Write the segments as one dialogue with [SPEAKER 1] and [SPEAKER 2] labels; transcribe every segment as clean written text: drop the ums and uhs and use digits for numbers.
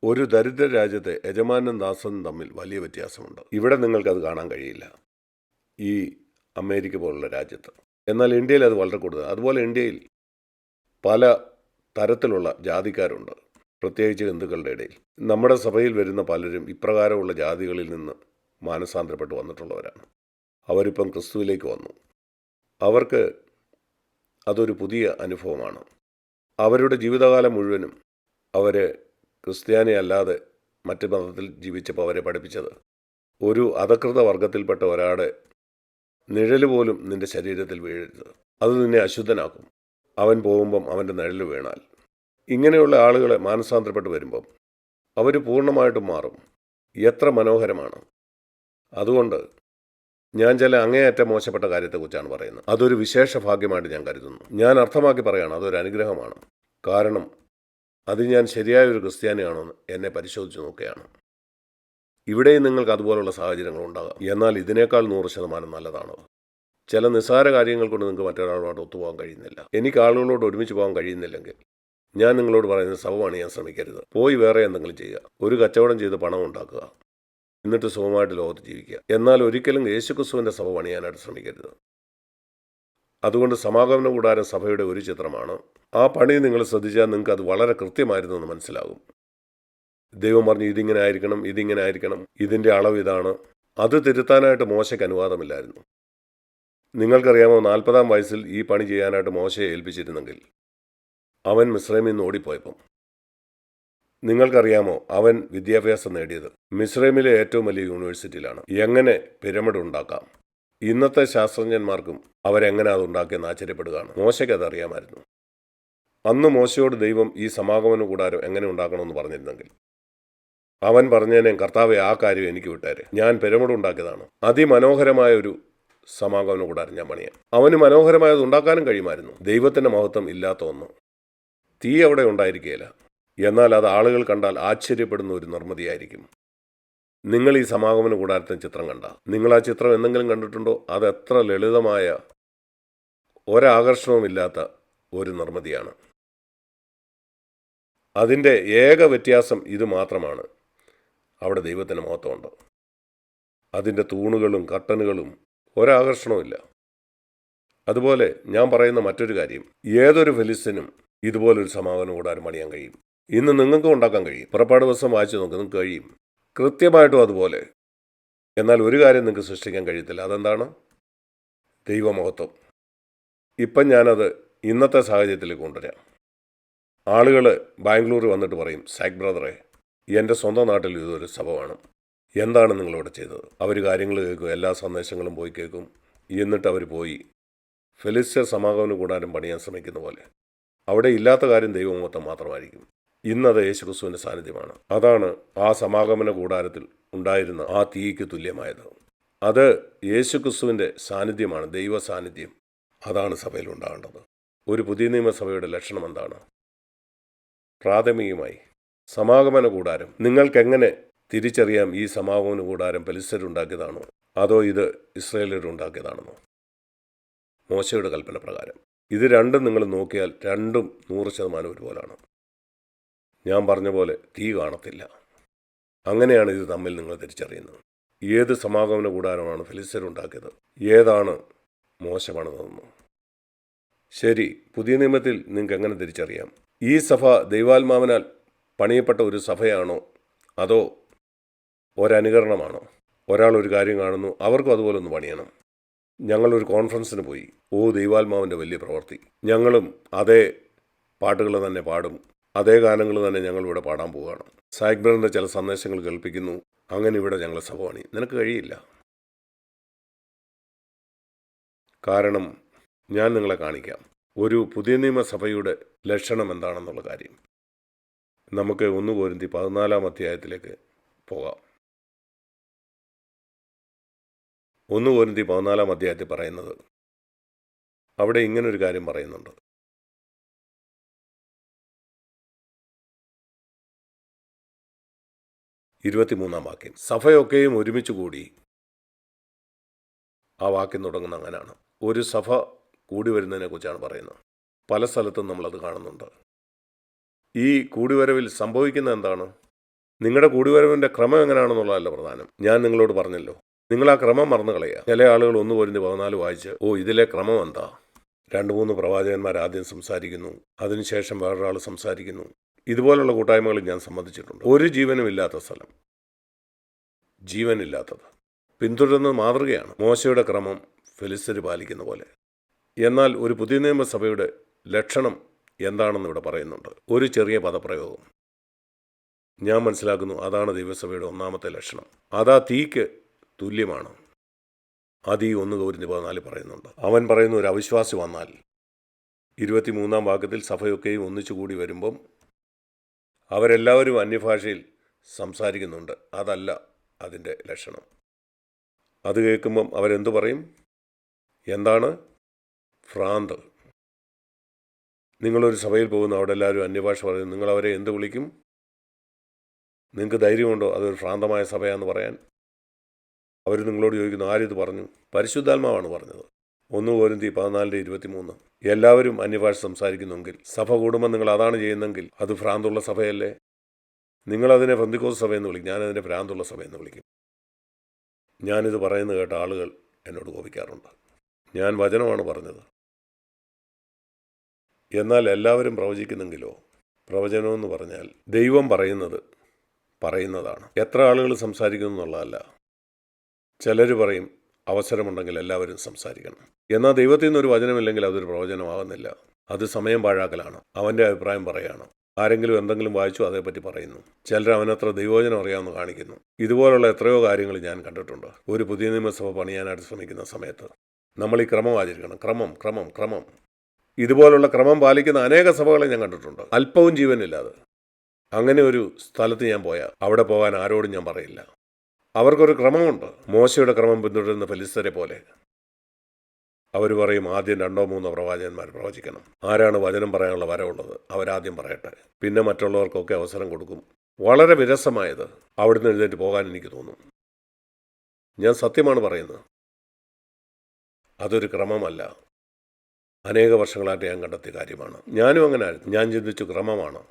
[SPEAKER 1] ഒരു ദരിദ്ര രാജ്യത്തെ യജമാനും ദാസനും തമ്മിൽ വലിയ വ്യത്യാസമുണ്ട്. ഇവിടെ നിങ്ങൾക്കത് കാണാൻ കഴിയില്ല, ഈ അമേരിക്ക പോലുള്ള രാജ്യത്ത്. എന്നാൽ ഇന്ത്യയിൽ അത് വളരെ കൂടുതൽ. അതുപോലെ ഇന്ത്യയിൽ പല തരത്തിലുള്ള ജാതിക്കാരുണ്ട്, പ്രത്യേകിച്ച് ഹിന്ദുക്കളുടെ ഇടയിൽ. നമ്മുടെ സഭയിൽ വരുന്ന പലരും ഇപ്രകാരമുള്ള ജാതികളിൽ നിന്ന് മാനസാന്തരപ്പെട്ട് വന്നിട്ടുള്ളവരാണ്. അവരിപ്പം ക്രിസ്തുവിലേക്ക് വന്നു. അവർക്ക് അതൊരു പുതിയ അനുഭവമാണ്. അവരുടെ ജീവിതകാലം മുഴുവനും അവരെ ക്രിസ്ത്യാനി അല്ലാതെ മറ്റ് മതത്തിൽ ജീവിച്ചപ്പോൾ അവരെ പഠിപ്പിച്ചത് ഒരു അധകൃത വർഗത്തിൽപ്പെട്ട ഒരാളുടെ നിഴല് പോലും നിന്റെ ശരീരത്തിൽ വീഴരുത്, അത് നിന്നെ അശുദ്ധനാക്കും, അവൻ പോകുമ്പം അവൻ്റെ നിഴല് വീണാൽ. ഇങ്ങനെയുള്ള ആളുകളെ മാനസാന്തരപ്പെട്ട് വരുമ്പം അവർ പൂർണ്ണമായിട്ടും മാറും. എത്ര മനോഹരമാണ്! അതുകൊണ്ട് ഞാൻ ചില അങ്ങേയറ്റം മോശപ്പെട്ട കാര്യത്തെക്കുറിച്ചാണ് പറയുന്നത്. അതൊരു വിശേഷ ഭാഗ്യമായിട്ട് ഞാൻ കരുതുന്നു. ഞാൻ അർത്ഥമാക്കി പറയുകയാണ്, അതൊരു അനുഗ്രഹമാണ്. കാരണം അത് ഞാൻ ശരിയായ ഒരു ക്രിസ്ത്യാനിയാണെന്ന് എന്നെ പരിശോധിച്ച് നോക്കുകയാണ്. ഇവിടെയും നിങ്ങൾക്ക് അതുപോലുള്ള സാഹചര്യങ്ങൾ ഉണ്ടാകാം. എന്നാൽ ഇതിനേക്കാൾ 100% നല്ലതാണ്. ചില നിസ്സാര കാര്യങ്ങൾ കൊണ്ട് നിങ്ങൾക്ക് മറ്റൊരാളുമായിട്ട് ഒത്തുപോകാൻ കഴിയുന്നില്ല, എനിക്ക് ആളുകളോട് ഒരുമിച്ച് പോകാൻ കഴിയുന്നില്ലെങ്കിൽ ഞാൻ നിങ്ങളോട് പറയുന്നത് സഭ പണിയാൻ ശ്രമിക്കരുത്. പോയി വേറെ എന്തെങ്കിലും ചെയ്യുക, ഒരു കച്ചവടം ചെയ്ത് പണം ഉണ്ടാക്കുക, എന്നിട്ട് സുഖമായിട്ട് ലോകത്ത് ജീവിക്കുക. എന്നാൽ ഒരിക്കലും യേശുക്രിസ്തുവിൻ്റെ സഭ പണിയാനായിട്ട് ശ്രമിക്കരുത്. അതുകൊണ്ട് സമാഗമന കൂടാരം സഭയുടെ ഒരു ചിത്രമാണ്. ആ പണി നിങ്ങൾ ശ്രദ്ധിച്ചാൽ നിങ്ങൾക്ക് അത് വളരെ കൃത്യമായിരുന്നു എന്ന് മനസ്സിലാകും. ദൈവം പറഞ്ഞു ഇതിങ്ങനെ ആയിരിക്കണം, ഇതിങ്ങനെ ആയിരിക്കണം, ഇതിൻ്റെ അളവ് ഇതാണ്. അത് തിരുത്താനായിട്ട് മോശയ്ക്ക് അനുവാദമില്ലായിരുന്നു. നിങ്ങൾക്കറിയാമോ, 40-ാം വയസ്സിൽ ഈ പണി ചെയ്യാനായിട്ട് മോശയെ ഏൽപ്പിച്ചിരുന്നെങ്കിൽ അവൻ മിസ്രൈമിൽ നിന്ന് ഓടിപ്പോയപ്പം. നിങ്ങൾക്കറിയാമോ, അവൻ വിദ്യാഭ്യാസം നേടിയത് മിസ്രൈമിലെ ഏറ്റവും വലിയ യൂണിവേഴ്സിറ്റിയിലാണ്. എങ്ങനെ പിരമിഡ് ഉണ്ടാക്കാം, ഇന്നത്തെ ശാസ്ത്രജ്ഞന്മാർക്കും അവരെങ്ങനെ അത് ഉണ്ടാക്കിയെന്ന് ആശ്ചര്യപ്പെടുകയാണ്. മോശയ്ക്ക് അത് അറിയാമായിരുന്നു. അന്ന് മോശയോട് ദൈവം ഈ സമാഗമന കൂടാരം എങ്ങനെ ഉണ്ടാക്കണമെന്ന് പറഞ്ഞിരുന്നെങ്കിൽ അവൻ പറഞ്ഞേനെ, കർത്താവെ ആ കാര്യം എനിക്ക് വിട്ടേരെ, ഞാൻ പിരമിഡ് ഉണ്ടാക്കിയതാണ്, അതിമനോഹരമായ ഒരു സമാഗമന കൂടാരം ഞാൻ പണിയാം. അവന് മനോഹരമായത് ഉണ്ടാക്കാനും കഴിയുമായിരുന്നു. ദൈവത്തിൻ്റെ മഹത്വം ഇല്ലാത്ത ഒന്ന്. തീ അവിടെ ഉണ്ടായിരിക്കുകയില്ല, എന്നാൽ അത് ആളുകൾ കണ്ടാൽ ആശ്ചര്യപ്പെടുന്ന ഒരു നിർമ്മിതിയായിരിക്കും. നിങ്ങൾ ഈ സമാഗമന കൂടാരത്തിന് ചിത്രം കണ്ട, നിങ്ങൾ ആ ചിത്രം എന്തെങ്കിലും കണ്ടിട്ടുണ്ടോ? അത് എത്ര ലളിതമായ, ഒരാകർഷണവുമില്ലാത്ത ഒരു നിർമ്മിതിയാണ്. അതിൻ്റെ ഏക വ്യത്യാസം ഇത് മാത്രമാണ്, അവിടെ ദൈവത്തിൻ്റെ മഹത്വമുണ്ട്. അതിൻ്റെ തൂണുകളും കർട്ടനുകളും ഒരാകർഷണവുമില്ല. അതുപോലെ ഞാൻ പറയുന്ന മറ്റൊരു കാര്യം, ഏതൊരു ഫെലിസ്തീനും ഇതുപോലൊരു സമാഗമന കൂടാരം പണിയാൻ കഴിയും. ഇന്ന് നിങ്ങൾക്കും ഉണ്ടാക്കാൻ കഴിയും. പുറപ്പാട് ദിവസം വായിച്ചു നോക്ക്, നിങ്ങൾക്ക് കഴിയും കൃത്യമായിട്ടും അതുപോലെ. എന്നാൽ ഒരു കാര്യം നിങ്ങൾക്ക് സൃഷ്ടിക്കാൻ കഴിയത്തില്ല. അതെന്താണ്? ദൈവമഹത്വം. ഇപ്പം ഞാനത് ഇന്നത്തെ സാഹചര്യത്തിലേക്ക് കൊണ്ടുവരാം. ആളുകൾ ബാംഗ്ലൂർ വന്നിട്ട് പറയും, സാക് ബ്രദറെ, എൻ്റെ സ്വന്തം നാട്ടിൽ ഇതൊരു സഭ വേണം, എന്താണ് നിങ്ങളിവിടെ ചെയ്തത്? അവർ കാര്യങ്ങൾ കേൾക്കും, എല്ലാ സന്ദേശങ്ങളും പോയി കേൾക്കും. എന്നിട്ട് അവർ പോയി ഫെലിസ്ത്യ സമാഗമന കൂടാരം പണിയാൻ ശ്രമിക്കുന്ന പോലെ. അവിടെ ഇല്ലാത്ത കാര്യം ദൈവമഹത്വം മാത്രമായിരിക്കും. ഇന്നത് യേശുക്രിസ്തുവിൻ്റെ സാന്നിധ്യമാണ്. അതാണ് ആ സമാഗമന കൂടാരത്തിൽ ഉണ്ടായിരുന്ന ആ തീയ്ക്ക് തുല്യമായത്. അത് യേശുക്രിസ്തുവിൻ്റെ സാന്നിധ്യമാണ്, ദൈവ സാന്നിധ്യം. അതാണ് സഭയിൽ ഉണ്ടാകേണ്ടത്. ഒരു പുതിയ നിയമസഭയുടെ ലക്ഷണം എന്താണ്? പ്രാഥമികമായി സമാഗമന കൂടാരം. നിങ്ങൾക്കെങ്ങനെ തിരിച്ചറിയാം ഈ സമാഗമന കൂടാരം ഫെലിസ്ത്യരുണ്ടാക്കിയതാണോ അതോ ഇത് ഇസ്രായേലരുണ്ടാക്കിയതാണെന്നോ? മോശയുടെ കൽപ്പന പ്രകാരം. ഇത് രണ്ടും നിങ്ങൾ നോക്കിയാൽ രണ്ടും 100% ഒരുപോലാണ്. ഞാൻ പറഞ്ഞ പോലെ തീ കാണത്തില്ല. അങ്ങനെയാണ് ഇത് തമ്മിൽ നിങ്ങൾ തിരിച്ചറിയുന്നത്. ഏത് സമാഗമന കൂടാരമാണ് ഫെലിസ്ത്യരുണ്ടാക്കിയത്, ഏതാണ് മോശ പണിതെന്ന്. ശരി, പുതിയ നിയമത്തിൽ നിങ്ങൾക്ക് എങ്ങനെ തിരിച്ചറിയാം? ഈ സഭ ദൈവാത്മാവിനാൽ പണിയപ്പെട്ട ഒരു സഭയാണോ അതോ ഒരനുകരണമാണോ? ഒരാൾ ഒരു കാര്യം കാണുന്നു, അവർക്കും അതുപോലെ ഒന്ന് പണിയണം. ഞങ്ങളൊരു കോൺഫറൻസിന് പോയി, ദൈവാത്മാവിൻ്റെ വലിയ പ്രവൃത്തി. ഞങ്ങളും അതേ പാട്ടുകൾ തന്നെ പാടും, അതേ ഗാനങ്ങൾ തന്നെ ഞങ്ങളിവിടെ പാടാൻ പോവുകയാണ്. സാക് ബ്രദറിൻ്റെ ചില സന്ദേശങ്ങൾ കേൾപ്പിക്കുന്നു, അങ്ങനെ ഇവിടെ ഞങ്ങൾ സഭ പണി. നിനക്ക് കഴിയില്ല. കാരണം ഞാൻ നിങ്ങളെ കാണിക്കാം ഒരു പുതിയ നിയമസഭയുടെ ലക്ഷണം എന്താണെന്നുള്ള കാര്യം. നമുക്ക് 1 കൊരിന്ത്യർ 14-ാം അധ്യായത്തിലേക്ക് പോകാം. 1 കൊരിന്ത്യർ 14-ാം അധ്യായത്തിൽ പറയുന്നത്, അവിടെ ഇങ്ങനൊരു കാര്യം പറയുന്നുണ്ട്. 23-ാം വാക്യം, സഭയൊക്കെയും ഒരുമിച്ച് കൂടി. ആ വാക്യം തുടങ്ങുന്ന അങ്ങനെയാണ്. ഒരു സഭ കൂടി വരുന്നതിനെ കുറിച്ചാണ് പറയുന്നത്. പല സ്ഥലത്തും നമ്മളത് കാണുന്നുണ്ട്. ഈ കൂടിവരവിൽ സംഭവിക്കുന്ന എന്താണ്? നിങ്ങളുടെ കൂടിവരവിൻ്റെ ക്രമം എങ്ങനെയാണെന്നുള്ളതല്ല പ്രധാനം. ഞാൻ നിങ്ങളോട് പറഞ്ഞല്ലോ, നിങ്ങൾ ആ ക്രമം മറന്നു കളയുക. ചില ആളുകൾ 1 കൊരിന്ത്യർ 14 വായിച്ച് ഇതിലെ ക്രമം എന്താ? 2-3 പ്രവാചകന്മാർ ആദ്യം സംസാരിക്കുന്നു, അതിനുശേഷം വേറൊരാൾ സംസാരിക്കുന്നു. ഇതുപോലുള്ള കൂട്ടായ്മകൾ ഞാൻ സംബന്ധിച്ചിട്ടുണ്ട്. ഒരു ജീവനും ഇല്ലാത്ത സ്ഥലം, ജീവനില്ലാത്തത് പിന്തുടരുന്നത് മാതൃകയാണ്. മോശയുടെ ക്രമം ഫെലിസ്ത്യർ പാലിക്കുന്ന പോലെ. എന്നാൽ ഒരു പുതിയ നിയമസഭയുടെ ലക്ഷണം എന്താണെന്ന് ഇവിടെ പറയുന്നുണ്ട്. ഒരു ചെറിയ പദപ്രയോഗം ഞാൻ മനസ്സിലാക്കുന്നു, അതാണ് ദൈവസഭയുടെ ഒന്നാമത്തെ ലക്ഷണം. അതാ തീക്ക് തുല്യമാണ്. അത് ഈ 1 കൊരിന്ത്യർ 14 പറയുന്നുണ്ട്. അവൻ പറയുന്ന ഒരു അവിശ്വാസി വന്നാൽ 23-ാം വാക്യത്തിൽ സഭയൊക്കെയും ഒന്നിച്ചുകൂടി വരുമ്പം അവരെല്ലാവരും അന്യഭാഷയിൽ സംസാരിക്കുന്നുണ്ട്. അതല്ല അതിൻ്റെ ലക്ഷണം. അത് കേൾക്കുമ്പം അവരെന്തു പറയും? എന്താണ്? ഭ്രാന്ത്. നിങ്ങളൊരു സഭയിൽ പോകുന്നു, അവിടെ എല്ലാവരും അന്യഭാഷ പറയും, നിങ്ങളവരെ എന്ത് വിളിക്കും? നിങ്ങൾക്ക് ധൈര്യമുണ്ടോ അതൊരു ഭ്രാന്തമായ സഭയാണെന്ന് പറയാൻ? അവർ നിങ്ങളോട് ചോദിക്കുന്നു, ആരിത് പറഞ്ഞു? പരിശുദ്ധാത്മാവാണ് പറഞ്ഞത്. 1 കൊരിന്ത്യർ 14:23. എല്ലാവരും അന്യഭാഷ സംസാരിക്കുന്നെങ്കിൽ സഭ കൂടുമ്പോൾ നിങ്ങൾ അതാണ് ചെയ്യുന്നെങ്കിൽ അത് ഭ്രാന്തുള്ള സഭയല്ലേ? നിങ്ങളതിനെ പെന്തക്കോസ്ത് സഭയെന്ന് വിളിക്കും, ഞാനതിനെ ഭ്രാന്തുള്ള സഭയെന്ന് വിളിക്കും. ഞാനിത് പറയുന്നത് കേട്ട ആളുകൾ എന്നോട് കോപിക്കാറുണ്ട്. ഞാൻ വചനമാണ് പറഞ്ഞത്. എന്നാൽ എല്ലാവരും പ്രവചിക്കുന്നെങ്കിലോ? പ്രവചനമെന്ന് പറഞ്ഞാൽ ദൈവം പറയുന്നതാണ്. എത്ര ആളുകൾ സംസാരിക്കുന്നു എന്നുള്ളതല്ല. ചിലർ പറയും അവസരമുണ്ടെങ്കിൽ എല്ലാവരും സംസാരിക്കണം. എന്നാൽ ദൈവത്തിൽ നിന്നൊരു വചനമില്ലെങ്കിൽ അതൊരു പ്രവചനമാകുന്നില്ല. അത് സമയം പാഴാക്കലാണ്. അവൻ്റെ അഭിപ്രായം പറയുകയാണ്. ആരെങ്കിലും എന്തെങ്കിലും വായിച്ചു അതേപ്പറ്റി പറയുന്നു. ചിലർ അവനത്ര ദൈവവചനം അറിയാമെന്ന് കാണിക്കുന്നു. ഇതുപോലുള്ള എത്രയോ കാര്യങ്ങൾ ഞാൻ കണ്ടിട്ടുണ്ട്. ഒരു പുതിയ നിയമസഭ പണിയാനായിട്ട് ശ്രമിക്കുന്ന സമയത്ത് നമ്മൾ ഈ ക്രമം ആചരിക്കണം. ക്രമം. ഇതുപോലുള്ള ക്രമം പാലിക്കുന്ന അനേക സഭകളെ ഞാൻ കണ്ടിട്ടുണ്ട്, അല്പവും ജീവനില്ലാതെ. അങ്ങനെ ഒരു സ്ഥലത്ത് ഞാൻ പോയാൽ അവിടെ പോകാൻ ആരോടും ഞാൻ പറയില്ല. അവർക്കൊരു ക്രമമുണ്ട്. മോശയുടെ ക്രമം പിന്തുടരുന്ന ഫെലിസ്ത്യരെ പോലെ. അവർ പറയും ആദ്യം 2-3 പ്രവാചകന്മാർ പ്രവചിക്കണം. ആരാണ് വചനം പറയാനുള്ള വരവുള്ളത് അവരാദ്യം പറയട്ടെ, പിന്നെ മറ്റുള്ളവർക്കൊക്കെ അവസരം കൊടുക്കും. വളരെ വിരസമായത് അവിടുന്ന് എഴുന്നേറ്റ് പോകാൻ എനിക്ക് തോന്നും. ഞാൻ സത്യമാണ് പറയുന്നത്. അതൊരു ക്രമമല്ല. അനേക വർഷങ്ങളായിട്ട് ഞാൻ കണ്ടെത്തിയ കാര്യമാണ്. ഞാനും അങ്ങനെ ആയിരുന്നു. ഞാൻ ചിന്തിച്ചു ക്രമമാണ്.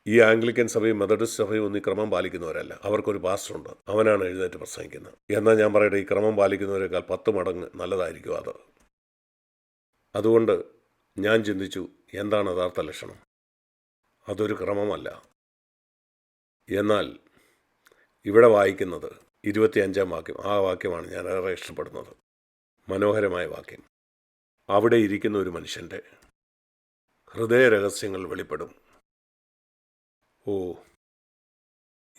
[SPEAKER 1] ഈ ആംഗ്ലിക്കൻ സഭയും മെത്തഡിസ്റ്റ് സഭയും ഒന്നും ഈ ക്രമം പാലിക്കുന്നവരല്ല. അവർക്കൊരു പാസ്റ്ററുണ്ട്, അവനാണ് എഴുന്നേറ്റ് പ്രസംഗിക്കുന്നത്. എന്നാൽ ഞാൻ പറയട്ടെ, ഈ ക്രമം പാലിക്കുന്നവരെക്കാൾ 10 മടങ്ങ് നല്ലതായിരിക്കും അത്. അതുകൊണ്ട് ഞാൻ ചിന്തിച്ചു, എന്താണ് യഥാർത്ഥ ലക്ഷണം? അതൊരു ക്രമമല്ല. എന്നാൽ ഇവിടെ വായിക്കുന്നത് 25-ാം വാക്യം, ആ വാക്യമാണ് ഞാൻ ഏറെ ഇഷ്ടപ്പെടുന്നത്. മനോഹരമായ വാക്യം. അവിടെ ഇരിക്കുന്ന ഒരു മനുഷ്യൻ്റെ ഹൃദയരഹസ്യങ്ങൾ വെളിപ്പെടും.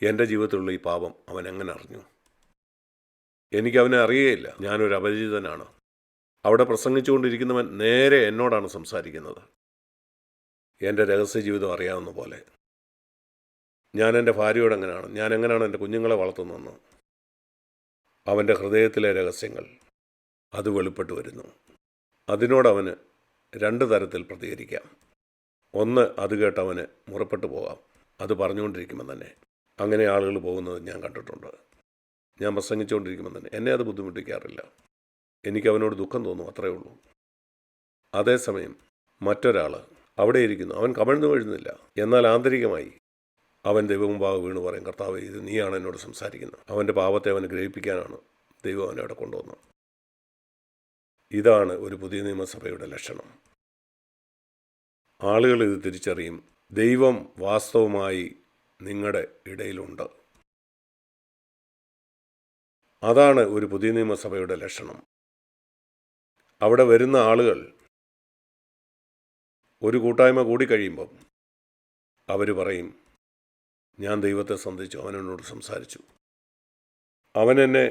[SPEAKER 1] എൻ്റെ ജീവിതത്തിലുള്ള ഈ പാപം അവൻ എങ്ങനെ അറിഞ്ഞു? എനിക്കവനെ അറിയുകയില്ല. ഞാനൊരു അപരിചിതനാണ്. അവിടെ പ്രസംഗിച്ചുകൊണ്ടിരിക്കുന്നവൻ നേരെ എന്നോടാണ് സംസാരിക്കുന്നത്. എൻ്റെ രഹസ്യ ജീവിതം അറിയാവുന്ന പോലെ. ഞാൻ എൻ്റെ ഭാര്യയോട് എങ്ങനെയാണ്, ഞാൻ എങ്ങനെയാണ് എൻ്റെ കുഞ്ഞുങ്ങളെ വളർത്തുന്നതെന്ന്. അവൻ്റെ ഹൃദയത്തിലെ രഹസ്യങ്ങൾ അത് വെളിപ്പെട്ട് വരുന്നു. അതിനോടവന് 2 തരത്തിൽ പ്രതികരിക്കാം. ഒന്ന്, അത് കേട്ടവന് മുറപ്പെട്ടു പോകാം. അത് പറഞ്ഞുകൊണ്ടിരിക്കുമ്പോൾ തന്നെ. അങ്ങനെ ആളുകൾ പോകുന്നത് ഞാൻ കണ്ടിട്ടുണ്ട്. ഞാൻ പ്രസംഗിച്ചുകൊണ്ടിരിക്കുമ്പോൾ തന്നെ എന്നെ അത് ബുദ്ധിമുട്ടിക്കാറില്ല. എനിക്കവനോട് ദുഃഖം തോന്നും, അത്രയേ ഉള്ളൂ. അതേസമയം മറ്റൊരാൾ അവിടെ ഇരിക്കുന്നു, അവൻ കമിഴ്ന്നു വീഴുന്നില്ല. എന്നാൽ ആന്തരികമായി അവൻ ദൈവമുമ്പാകെ വീണ് പറയും, കർത്താവേ, ഇത് നീയാണ് എന്നോട് സംസാരിക്കുന്നത്. അവൻ്റെ പാപത്തെ അവന് ഗ്രഹിപ്പിക്കാനാണ് ദൈവം അവനെ അവിടെ കൊണ്ടുവന്നത്. ഇതാണ് ഒരു പുതിയ നിയമസഭയുടെ ലക്ഷണം. ആളുകൾ ഇത് തിരിച്ചറിയും. ദൈവം വാസ്തവമായി നിങ്ങളുടെ ഇടയിലുണ്ട്. അതാണ് ഒരു പുതിയ നിയമസഭയുടെ ലക്ഷണം. അവിടെ വരുന്ന ആളുകൾ ഒരു കൂട്ടായ്മ കൂടിക്കഴിയുമ്പം അവർ പറയും, ഞാൻ ദൈവത്തെ സന്ധിച്ചു, അവൻ എന്നോട് സംസാരിച്ചു. അവൻ എന്നെ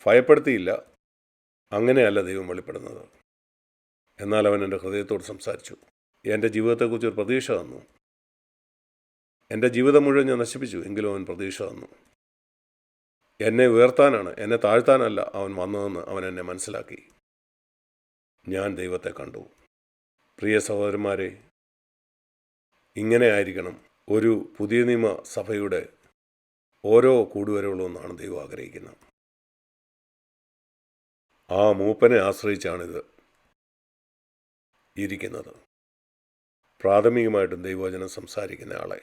[SPEAKER 1] ഭയപ്പെടുത്തിയില്ല, അങ്ങനെയല്ല ദൈവം വെളിപ്പെടുന്നത്. എന്നാൽ അവൻ എൻ്റെ ഹൃദയത്തോട് സംസാരിച്ചു. എൻ്റെ ജീവിതത്തെക്കുറിച്ച് ഒരു പ്രതീക്ഷ തന്നു. എൻ്റെ ജീവിതം മുഴുവൻ ഞാൻ നശിപ്പിച്ചു, എങ്കിലും അവൻ പ്രതീക്ഷ തന്നു. എന്നെ ഉയർത്താനാണ്, എന്നെ താഴ്ത്താനല്ല അവൻ വന്നതെന്ന് അവൻ എന്നെ മനസ്സിലാക്കി. ഞാൻ ദൈവത്തെ കണ്ടു. പ്രിയ സഹോദരന്മാരെ, ഇങ്ങനെ ആയിരിക്കണം ഒരു പുതിയ നിയമ സഭയുടെ ഓരോ കൂടുവരവുകളെന്നാണ് ദൈവം ആഗ്രഹിക്കുന്നത്. ആ മൂപ്പനെ ആശ്രയിച്ചാണിത് ഇരിക്കുന്നത്. പ്രാഥമികമായിട്ടും ദൈവവചനം സംസാരിക്കുന്ന ആളെ